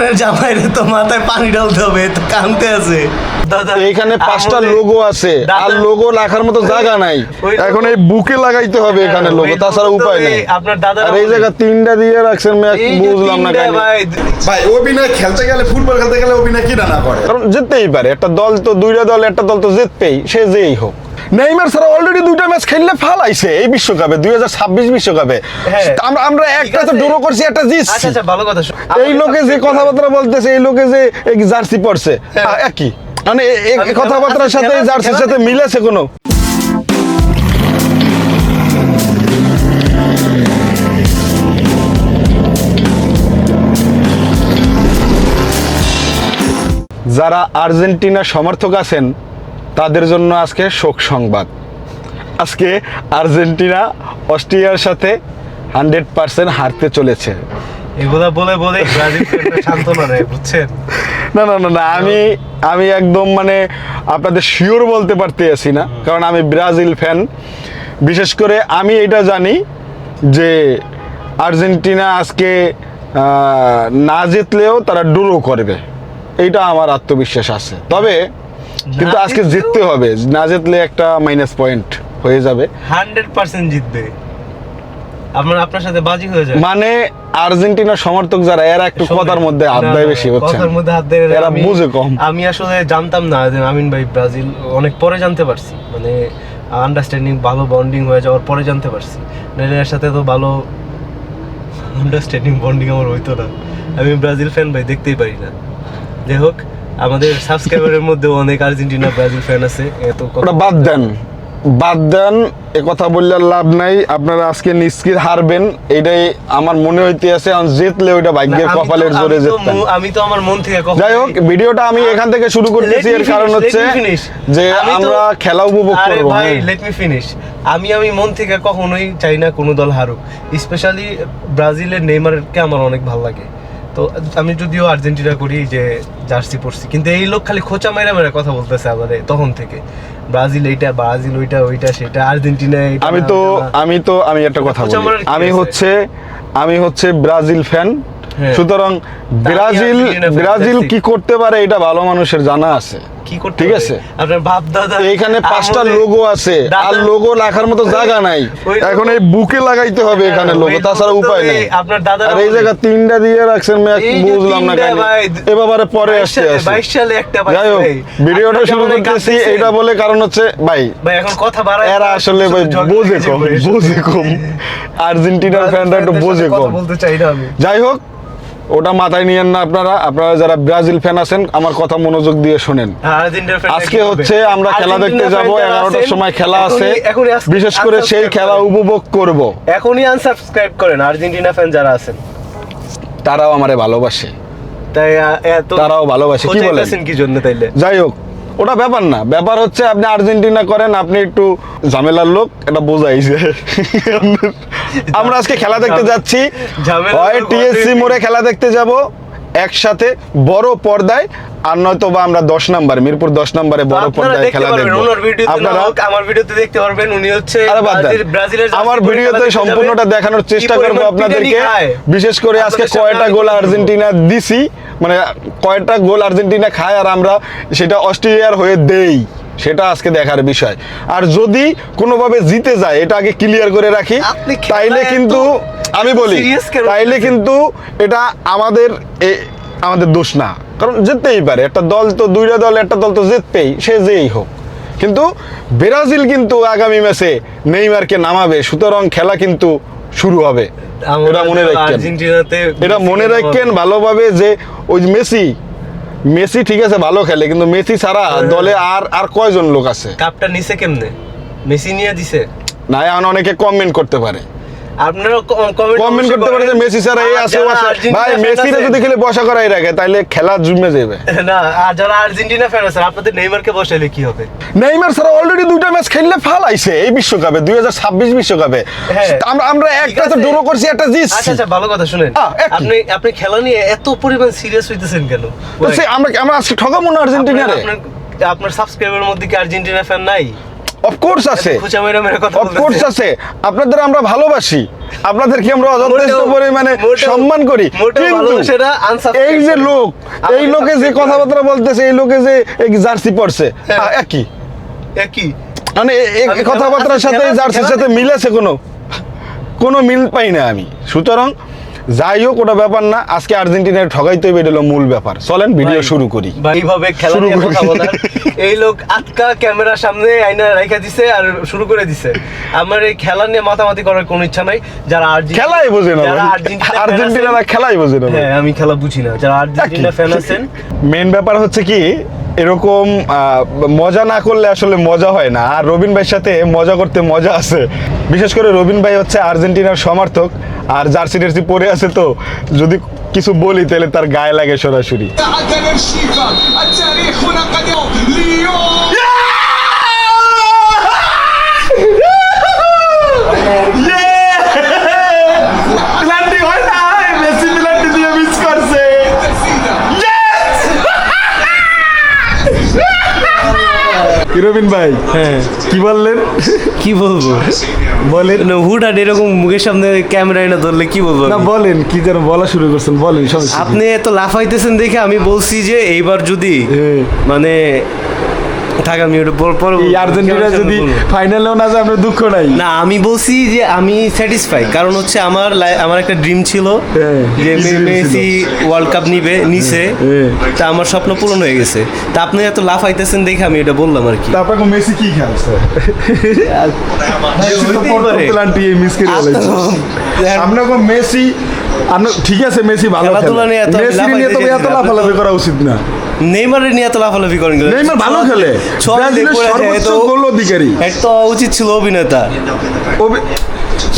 আপনার জামাইরে তো মাথায় পানি ঢালতে হবে, তো কানতে আছে। দাদা এখানে 5টা লোগো আছে, আর লোগো রাখার মতো জায়গা নাই। এখন এই বুকে লাগাইতে হবে এখানে লোগো, তাছাড়া উপায় নেই। আপনার দাদা আর এই জায়গা 3টা দিয়ে রাখছেন, বুঝলাম না কেন ভাই অভিনয় খেলতে গেলে, ফুটবল খেলতে গেলে অভিনয় কি না করে? কারণ জিততেই পারে একটা দল, তো 2টা দল, একটা দল তো জিততেই, সে যেই হোক। নেইমার স্যার অলরেডি 2টা ম্যাচ খেললে ফালাইছে এই বিশ্বকাপে, 2026 বিশ্বকাপে। আমরা একটা তো ড্র করছি, একটা জিতছি। আচ্ছা ভালো কথা। এই লোকে যে কথাবার্তা বলতেছে, এই লোকে যে জার্সি পরছে, একই মানে এই কথাবার্তার সাথে এই জার্সির সাথে মিলেছে কোনো? যারা আর্জেন্টিনা সমর্থক আছেন তাদের জন্য আজকে শোক সংবাদ। আজকে আর্জেন্টিনা অস্ট্রিয়ার সাথে 100% হারতে চলেছে। এগুলা বলে বলে ব্রাজিল সান্ত্বনা নেয়, বুঝছেন? না না না না, আমি একদম মানে আপনাদের শিওর বলতে পারতেছি না, কারণ আমি ব্রাজিল ফ্যান। বিশেষ করে আমি এটা জানি যে আর্জেন্টিনা আজকে না জিতলেও তারা ড্র করবে, এইটা আমার আত্মবিশ্বাস আছে। তবে কিন্তু আজকে জিততে হবে, না জিতলে একটা মাইনাস পয়েন্ট হয়ে যাবে। 100% জিতবে, আপনার সাথে বাজি হয়ে যাবে। মানে আর্জেন্টিনা সমর্থক যারা, এরা একটু কথার মধ্যে হাত দেয় বেশি, হচ্ছে কথার মধ্যে হাত দেয়, এরা বুঝে কম। আমি আসলে জানতাম না যে আমিন ভাই ব্রাজিল, অনেক পরে জানতে পারছি, মানে আন্ডারস্ট্যান্ডিং ভালো বন্ডিং হয়ে যাওয়ার পরে জানতে পারছি। এর সাথে তো ভালো আন্ডারস্ট্যান্ডিং বন্ডিং আমার হইতো না। আমি ব্রাজিল ফ্যান ভাই, দেখতেই পারি না। যাই হোক, আমাদের সাবস্ক্রাইবারের মধ্যে অনেক আর্জেন্টিনা ব্রাজিল ফ্যান আছে, এত কথা বাদ দেন, এ কথা বললে লাভ নাই। আপনারা আজকে নিশ্চিত হারবেন, এটাই আমার মনে হইতে আছে। জিতলে ওইটা ভাগ্যের কপালের জোরে জিততেন। আমি তো আমার মন থেকে যাই হোক, ভিডিওটা আমি এখান থেকে শুরু করতেছি, এর কারণ হচ্ছে যে আমরা খেলা উপভোগ করব। ভাই লেট মি ফিনিশ। আমি মন থেকে কখনোই চাই না কোনো দল হারুক, স্পেশালি ব্রাজিলের নেইমারকে আমার অনেক ভালো লাগে। তো আমি যদিও আর্জেন্টিনা করি, যে জার্সি পরছি, কিন্তু এই লোক খালি খোঁচা মেরে মেরে কথা বলতেছে আমাদের তখন থেকে, ব্রাজিল এইটা, ব্রাজিল ওইটা সেটা, আর্জেন্টিনা। আমি একটা কথা বলি, আমি হচ্ছে ব্রাজিল ফ্যান। সুতরাং ব্রাজিল কি করতে পারে এটা ভালো মানুষের জানা আছে। ঠিক আছে, আপনার বাপ দাদা এখানে 5টা লোগো আছে, আর লোগো রাখার মতো জায়গা নাই। এখন এই বুকে লাগাইতে হবে এখানে লোগো, তাছাড়া উপায় নেই। আপনার দাদা আর এই জায়গা 3টা দিয়ে রাখছেন, বুঝলাম না কেন। এবারে পরে আসছে 22 সালে একটা। যাই হোক, ভিডিওটা শুরু করতেছি এটা বলে, কারণ হচ্ছে ভাই এখন কথা বাড়ায়, এরা আসলে ভাই বোঝে কম। আর্জেন্টিনার ফ্যানরা একটু বোঝে কম, বলতে চাই না আমি। যাই হোক, ওটা মাথায় নিয়েন না আপনারা যারা ব্রাজিল ফ্যান আছেন, আমার কথা মনোযোগ দিয়ে শোনেন। আজকে হচ্ছে আমরা খেলা দেখতে যাব, 11টার সময় খেলা আছে, বিশেষ করে সেই খেলা উপভোগ করব। এখনই আনসাবস্ক্রাইব করেন আর্জেন্টিনা ফ্যান যারা আছেন, তারাও আমারে ভালোবাসে, তাই তারাও ভালোবাসে। কি বলেন, কি জন্য তাইলে? যাই হোক, ওটা ব্যাপার না, ব্যাপার হচ্ছে আপনি আর্জেন্টিনা করেন, আপনি একটু ঝামেলার লোক, এটা বোঝাইছে। আমরা আজকে খেলা দেখতে যাচ্ছি, হয় টিএসসি মোড়ে খেলা দেখতে যাব একসাথে বড় পর্দায়, আর নয়তো বা আমরা 10 নম্বর মিরপুর 10 নম্বরে বড় পর্দায় খেলা দেখব। আপনারা আমার ভিডিওতে দেখতে পারবেন, উনি হচ্ছে ব্রাজিলের, আমার ভিডিওতে সম্পূর্ণটা দেখানোর চেষ্টা করব আপনাদেরকে। বিশেষ করে আজকে কয়টা গোল আর্জেন্টিনা দিছি, মানে কয়টা গোল আর্জেন্টিনা খায় আর আমরা সেটা অস্ট্রেলিয়ার হয়ে দেই, সেটা আজকে দেখার বিষয়। আর যদি কোনোভাবে জিতে যায়, এটা আগে ক্লিয়ার করে রাখি, তাইলে কিন্তু আমি বলি, তাইলে কিন্তু এটা আমাদের দোষ না, কারণ জিততেই পারে একটা দল, তো 2টা দল, একটা দল তো জিতবেই, সে যেই হোক। কিন্তু ব্রাজিল কিন্তু আগামী ম্যাচে নেইমারকে নামাবে, সুতরাং খেলা কিন্তু শুরু হবে। এটা মনে রাখেন, এটা মনে রাখেন ভালোভাবে, যে ওই মেসি ঠিক আছে ভালো খেলে, কিন্তু মেসি ছাড়া দলে আর কয়জন লোক আছে? কাপটা নিছে কেমনে? মেসি নিয়ে দিছে না, এখন অনেকে কমেন্ট করতে পারে, আপনারা কমেন্ট করতে পারে যে মেসি ছাড়া এই আছে, ভাই মেসিরে যদি খেলে বসা করাই রাখে, তাইলে খেলা জমে যাবে না। আর যারা আর্জেন্টিনা ফ্যান আছে, আপনাদের নেইমারকে বসাইলে কি হবে? নেইমার ছাড়া অলরেডি 2টা ম্যাচ খেললে ফালাইছে এই বিশ্বকাপে, 2026 বিশ্বকাপে। আমরা একটা তো ড্র করছি, একটা জিতছি। আচ্ছা ভালো কথা শুনেন, আপনি খেলা নিয়ে এত পরিমাণ সিরিয়াস হইতেছেন কেন? আমরা আজকে ঠকাবো না আর্জেন্টিনারে? আপনার সাবস্ক্রাইবারের মধ্যে কি আর্জেন্টিনা ফ্যান নাই? অফকোর্স আছে, খোঁচা মেরে মেরে কথা অফকোর্স বলতেছে। আছে। আপনাদের আমরা ভালোবাসি, আপনাদেরকে আমরা যথেষ্ট মোটেও- পরিমাণে মোটেও- সম্মান করি, মোটেও কিন্তু ভালোবাসাটা unsubscribe এই যে করে। লোক, আমাকে এই লোকে যে subscribe কথাবার্তা বলতেছে, এই লোকে যে এই জার্সি পরছে, হ্যাঁ। একই একই মানে এই আমি কথাবার্তার সাথে এই জার্সির সাথে মিল আছে, কোনো মিল পাই না আমি। সুতরাং যাই হোক, ওটা ব্যাপার না। আজকে আর্জেন্টিনায় ঠগাইতে হবে, এটা হলো মূল ব্যাপার। চলেন ভিডিও শুরু করি। ভাই, এইভাবে খেলা শুরু নিয়ে করি। কথা বলার এই লোক আটকা ক্যামেরার সামনে আইনা রাইখা দিছে আর শুরু করে দিছে। আমার এই খেলা নিয়ে মাতামাতি করার কোনো ইচ্ছা নাই। যারা খেলাই বোঝে না যারা ভাই। আর্জেন্টিনা আর্জেন্টিনারা খেলাই বোঝে না ভাই। হ্যাঁ, আমি খেলা বুঝি না। যারা আর্জেন্টিনা ফ্যান আছেন, মেন ব্যাপার হচ্ছে কি, এরকম মজা না করলে আসলে মজা হয় না। আর রবিন ভাইয়ের সাথে মজা করতে মজা আছে। বিশেষ করে রবিন ভাই হচ্ছে আর্জেন্টিনার সমর্থক, আর জার্সি টার্সি পরে আছে, তো যদি কিছু বলি তাহলে তার গায়ে লাগে সরাসরি। عدل الشيكا التاريخ هنا قد ليون রবিন ভাই, হ্যাঁ কি বললেন? কি বলবো, বলেন না হুটহাট এরকম মুখের সামনে ক্যামেরা এনে ধরলে কি বলবো না, আমি? বলেন কি যেন বলা শুরু করছেন, বলেন। সমস্যা কি? আপনি এত লাফাইতেছেন দেখে আমি বলছি যে এইবার যদি হ্যাঁ। মানে থাক, আমি ওটা পরে এই আর্জেন্টিনা যদি ফাইনালেও না যায়, আমরা দুঃখ নাই। না, আমি বলছি যে আমি স্যাটিসফাই, কারণ হচ্ছে আমার একটা ড্রিম ছিল হ্যাঁ, যে কি dream মেসি ওয়ার্ল্ড কাপ নিছে, হ্যাঁ। তা আমার স্বপ্ন পূরণ হয়ে গেছে। তা আপনি এত লাফাইতেছেন দেখে আমি এটা বললাম আর কি। তারপর মেসি কি খেলছে? মেসি তো হইতেই পারে। পর্তুগালটি মিস করে ফেলেছে। আমরা কো মেসি, ঠিক আছে মেসি ভালো খেলাধুলা নিয়ে খেলে, এত মেসি নিয়ে তো লাফাইতে এত গেছি, লাফালাফি করা উচিত না। নেইমারের নিয়ে এত লাফালাফি করেন কেন? নেইমার ভালো খেলে, ব্রাজিলের সর্বোচ্চ গোল অধিকারী। একটা উচিত ছিল অভিনেতা।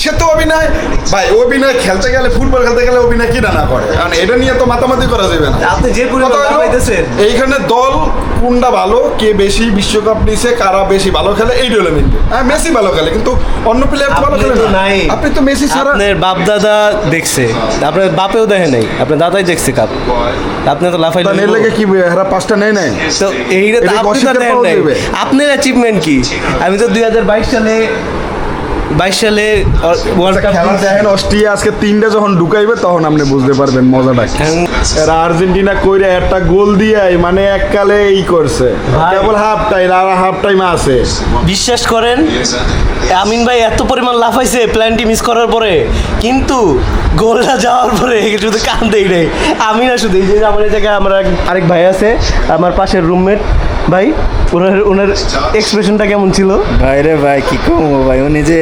সে তো অভিনয় ভাই, অভিনয় খেলতে গেলে, ফুটবল খেলতে গেলে অভিনয় কি না করে, কারণ এটা নিয়ে তো মাতামাতি করা যাবে না। আপনি যে পরিমাণ কথা হলো, লাফাইতেছেন, এইখানে দল কোনটা ভালো, কে বেশি বিশ্বকাপ নিছে, কারা বেশি ভালো খেলে, এই হলো মেন। হ্যাঁ, মেসি ভালো খেলে, কিন্তু অন্য প্লেয়ার তো ভালো আপনি খেলে তো না। নাই। আপনি তো মেসি ছাড়া আপনার বাপ দাদা দেখছে, আপনার বাপেও দেখে নাই, আপনার দাদাই দেখছে কাপ। আপনি তো লাফাই তাহলে এর লেগে কি এরা পাঁচটা নেই নাই। তো এইটা তো এটা আপনি তো gossip-এ দেখেন পাওয়া নাই। যাবে। আপনার অ্যাচিভমেন্ট কি? আমি তো 2022 সালে ওয়ার্ল্ড কাপ খেলা দেখেন, অস্ট্রিয়া আজকে 3টা যখন ঢুকাইবে তখন আপনি বুঝতে পারবেন মজাটা কি। এরা আর্জেন্টিনা কইরা একটা গোল দিয়ে মানে এককালে এই করছে, ভাই। কেবল হাফ টাইম, আর হাফ টাইম আছে। বিশ্বাস করেন, আমিন ভাই এত পরিমাণ লাফাইছে প্ল্যানটি মিস করার পরে, কিন্তু গোলটা যাওয়ার পরে শুধু কান্দেই নেই। আমি না শুধু, এই যে আমার এই জায়গায় আমার আরেক ভাই আছে, আমার পাশের রুমমেট ভাই, ওনার এক্সপ্রেশনটা কেমন ছিল? ভাই রে ভাই, কি কমো ভাই, উনি যে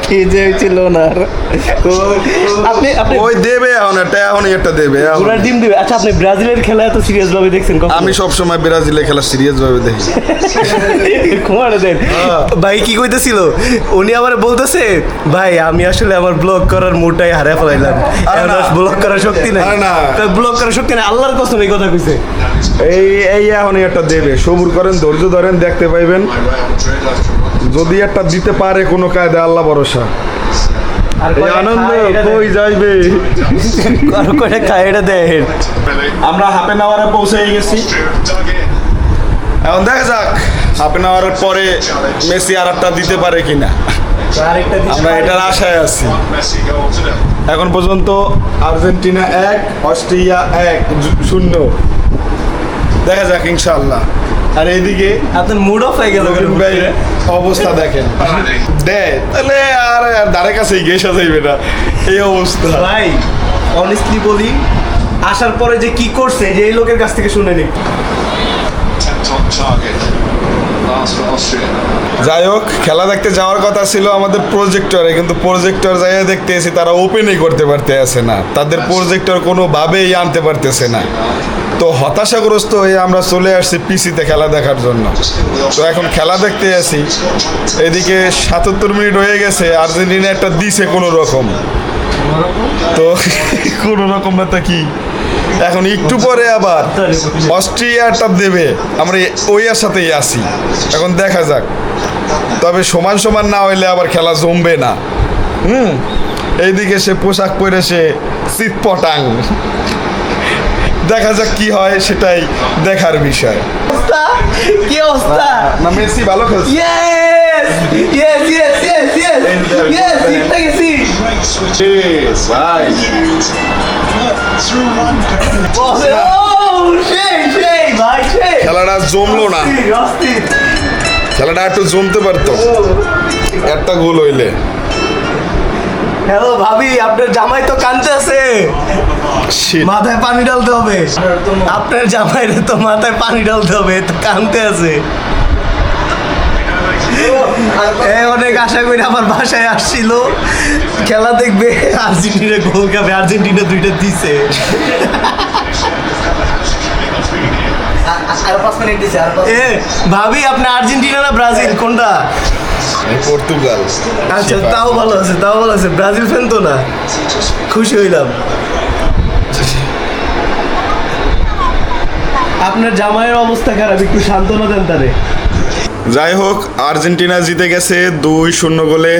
কি যে ছিল না। আপনি ওই দেবে এখন একটা দেবে এখন। ঘোড়ার ডিম দিবে। আচ্ছা, আপনি ব্রাজিলের খেলা এত সিরিয়াস ভাবে দেখছেন কখনো? আমি সবসময় ব্রাজিলের খেলা সিরিয়াস ভাবে দেখি। ঘুমানো দেন। ভাই কি কইতেছিল, উনি আবার বলতেছে ভাই আমি আসলে আমার ব্লগ করার মুডটাই হারিয়ে ফেলাইলাম, আরে না। ব্লগ করার শক্তি নাই। আরে না। ব্লগ করার শক্তি নাই, আল্লাহর কসম এই কথা কইছে। এই এখনই একটা দেবে, সবুর করেন, ধৈর্য ধরেন, দেখতে পাইবেন। যদি একটা দিতে পারে কোনো কায়দা, আল্লাহ ভরসা। আর এই আনন্দ কই যাইবে? আর কয়টা খায় এটা দেন। আমরা হাফ এন আওয়ারে পৌঁছে গেছি। এখন দেখা যাক হাফ এন আওয়ারের পরে মেসি আর একটা দিতে পারে কিনা, আরেকটা আমরা এটার আশায় আছি। এখন পর্যন্ত আর্জেন্টিনা 1, অস্ট্রিয়া 1-0। দেখা যাক ইনশাআল্লাহ। আর এইদিকে আপনার মুড অফ হয়ে গেল রবিন ভাই অবস্থা দেখেন, দেয় তাহলে আর ধারে কাছে গেসা যাইবে না, এই অবস্থা। ভাই অনেস্টলি বলি, আসার পরে যে কি করছে যে এই লোকের কাছ থেকে শুনে নি। যাই হোক, খেলা দেখতে যাওয়ার কথা ছিল আমাদের প্রজেক্টরে, কিন্তু প্রজেক্টর যাইয়া দেখতে এসে তারা ওপেনই করতে পারতেছে না, তাদের প্রজেক্টর কোনোভাবেই আনতে পারতেছে না। তো হতাশাগ্রস্ত হয়ে আমরা চলে আসছি পিসিতে খেলা দেখার জন্য। তো এখন খেলা দেখতে আসি, এদিকে 77 মিনিট হয়ে গেছে, আর্জেন্টিনা একটা দিছে কোনো রকম, তো কোনো রকম না, তা কি এখন একটু পরে আবার অস্ট্রিয়াটা দেবে, আমরা ওই সাথেই আসি। এখন দেখা যাক, তবে সমান সমান না হইলে আবার খেলা জমবে না। এইদিকে সে পোশাক পরে সে শীতপটাং, দেখা যাক কি হয়, সেটাই দেখার বিষয়। কি অবস্থা? না মেসি ভালো খেলছে। Yes yes yes yes yes yes জিততে গেছি। ভাই ও সেই সেই ভাই সেই খেলাটা জমলো না, অস্থির। খেলাটা একটু জমতে পারতো একটা গোল হইলে। হ্যালো ভাবি, আপনার জামাই তো কাঁদতে আছে, Shit. মাথায় পানি ঢালতে হবে। আপনার জামাইরে তো মাথায় পানি ঢালতে হবে, তো কাঁদতে আছে। অনেক আশা করি আমার বাসায় আসছিল, খেলা দেখবে, আর্জেন্টিনা গোল খাবে, আর্জেন্টিনা 2টা দিছে। এ ভাবি, আপনি আর্জেন্টিনা না ব্রাজিল কোনটা? পর্তুগাল। আচ্ছা, তাও ভালো আছে, তাও ভালো আছে। ব্রাজিল ফ্যান তো না, খুশি হইলাম। আপনার জামাইয়ের অবস্থা খারাপ, একটু সান্ত্বনা দেন তারে। যাই হোক, আর্জেন্টিনা জিতে গেছে 2-0 গোলে।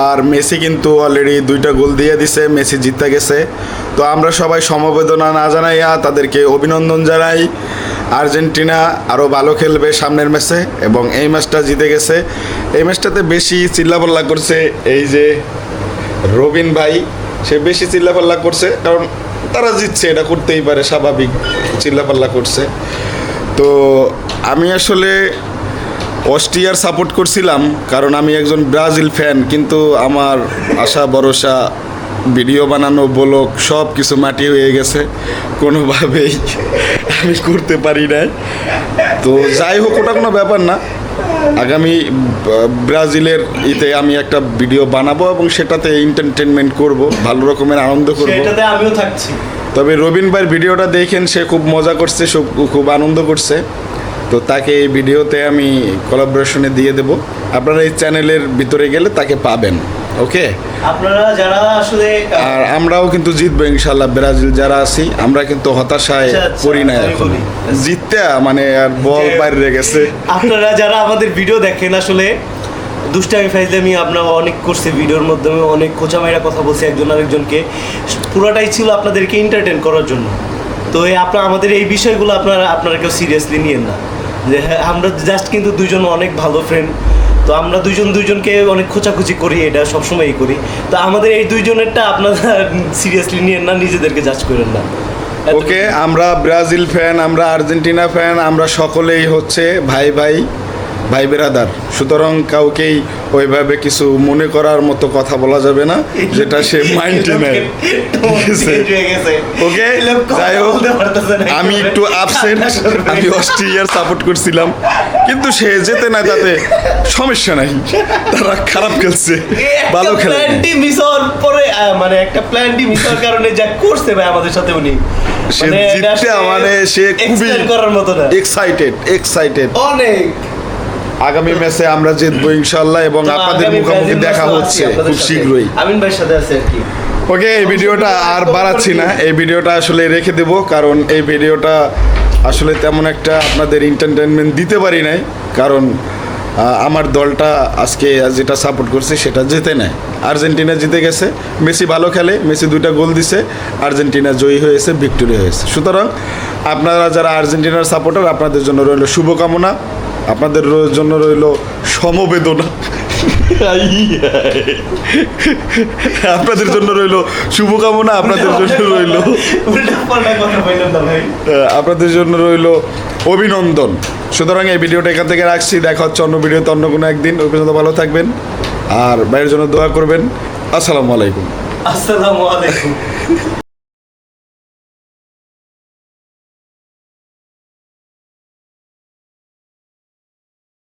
আর মেসি কিন্তু অলরেডি 2টা গোল দিয়ে দিছে, মেসি জিতে গেছে। তো আমরা সবাই সমবেদনা না জানাইয়া তাদেরকে অভিনন্দন জানাই। আর্জেন্টিনা আরও ভালো খেলবে সামনের ম্যাচে, এবং এই ম্যাচটা জিতে গেছে। এই ম্যাচটাতে বেশি চিল্লাপাল্লা করছে এই যে রবিন ভাই, সে বেশি চিল্লাপাল্লা করছে, কারণ তারা জিতছে, এটা করতেই পারে, স্বাভাবিক চিল্লাপাল্লা করছে। তো আমি আসলে অস্ট্রিয়ার সাপোর্ট করছিলাম, কারণ আমি একজন ব্রাজিল ফ্যান, কিন্তু আমার আশা ভরসা, ভিডিও বানানো, ব্লগ সব কিছু মাটি হয়ে গেছে, কোনোভাবেই আমি করতে পারি নাই। তো যাই হোক, ওটা কোনো ব্যাপার না। আগামী ব্রাজিলের ইতে আমি একটা ভিডিও বানাবো এবং সেটাতে এন্টারটেনমেন্ট করব, ভালো রকমের আনন্দ করব। সেটাতে আমিও থাকছি। তবে রবিন ভাইয়ের ভিডিওটা দেখেন, সে খুব মজা করছে, খুব আনন্দ করছে। তো তাকে এই ভিডিওতে আমি কোলাবোরেশনে দিয়ে দেব, আপনারা এই চ্যানেলের ভিতরে গেলে তাকে পাবেন। ওকে, আপনারা যারা আসলে আর আমরাও কিন্তু জিতবো ইনশাল্লাহ। ব্রাজিল যারা আছি আমরা কিন্তু হতাশায় আচ্ছা, আচ্ছা, পড়ি না আমি এখন, বলি। জিততে মানে আর বল বাইরে গেছে। আপনারা যারা আমাদের ভিডিও দেখেন, আসলে দুষ্টামি ফাইজলামি আমরা অনেক করছি, ভিডিওর মাধ্যমে অনেক খোঁচামাইরা কথা বলছি একজন আরেকজনকে, পুরোটাই ছিল আপনাদেরকে এন্টারটেন করার জন্য। তো আমাদের এই বিষয়গুলো আপনারা কেউ সিরিয়াসলি নিয়েন না, যে হ্যাঁ, আমরা জাস্ট কিন্তু দুইজন অনেক ভালো ফ্রেন্ড। তো আমরা দুইজনকে অনেক খোঁচাখুচি করি, এটা সবসময়ই করি। তো আমাদের এই দুইজনেরটা আপনারা সিরিয়াসলি নিয়েন না, নিজেদেরকে জাজ করেন না। ওকে, আমরা ব্রাজিল ফ্যান, আমরা আর্জেন্টিনা ফ্যান, আমরা সকলেই হচ্ছে ভাই বেরাদার। সুতরাং কাউকেই ওইভাবে কিছু মনে করার মতো কথা বলা যাবে না যেটা সে মাইন্ডে নেয়। ওকে, যাই হোক, আমি একটু আপসেট, আমি অস্ট্রেলিয়ার সাপোর্ট করছিলাম, কিন্তু সে যেতে না, তাতে সমস্যা নাই, তারা খারাপ খেলছে, ভালো খেলে। প্ল্যানটি মিস হওয়ার পরে, মানে একটা প্ল্যানটি মিস হওয়ার কারণে যা করছে ভাই আমাদের সাথে উনি, সে জিততে মানে সে খুবই করার মতো না, এক্সাইটেড অনেক। আগামী ম্যাচে আমরা জিতবো ইনশাল্লাহ, এবং আপনাদের মুখোমুখি দেখা হচ্ছে খুব শীঘ্রই। আমিন ভাইয়ের সাথে আছে আর কি। ওকে, এই ভিডিওটা আর বাড়াচ্ছি না, এই ভিডিওটা আসলে রেখে দেব, কারণ এই ভিডিওটা আসলে তেমন একটা আপনাদের এন্টারটেনমেন্ট দিতে পারি নাই, কারণ আমার দলটা আজকে যেটা সাপোর্ট করছে সেটা জিতে নেয়। আর্জেন্টিনা জিতে গেছে, মেসি ভালো খেলে, মেসি 2টা গোল দিছে, আর্জেন্টিনা জয়ী হয়েছে, ভিক্টোরি হয়েছে। সুতরাং আপনারা যারা আর্জেন্টিনার সাপোর্টার, আপনাদের জন্য রইল শুভকামনা, আপনাদের জন্য রইল সমবেদনা, আপনাদের জন্য রইল শুভকামনা, আপনাদের জন্য রইল আপনাদের জন্য রইল অভিনন্দন। সুতরাং এই ভিডিওটা এখান থেকে রাখছি, দেখা হচ্ছে অন্য ভিডিওতে অন্য কোনো একদিন। ওই পর্যন্ত ভালো থাকবেন, আর ভাইয়ের জন্য দোয়া করবেন। আসসালামু আলাইকুম।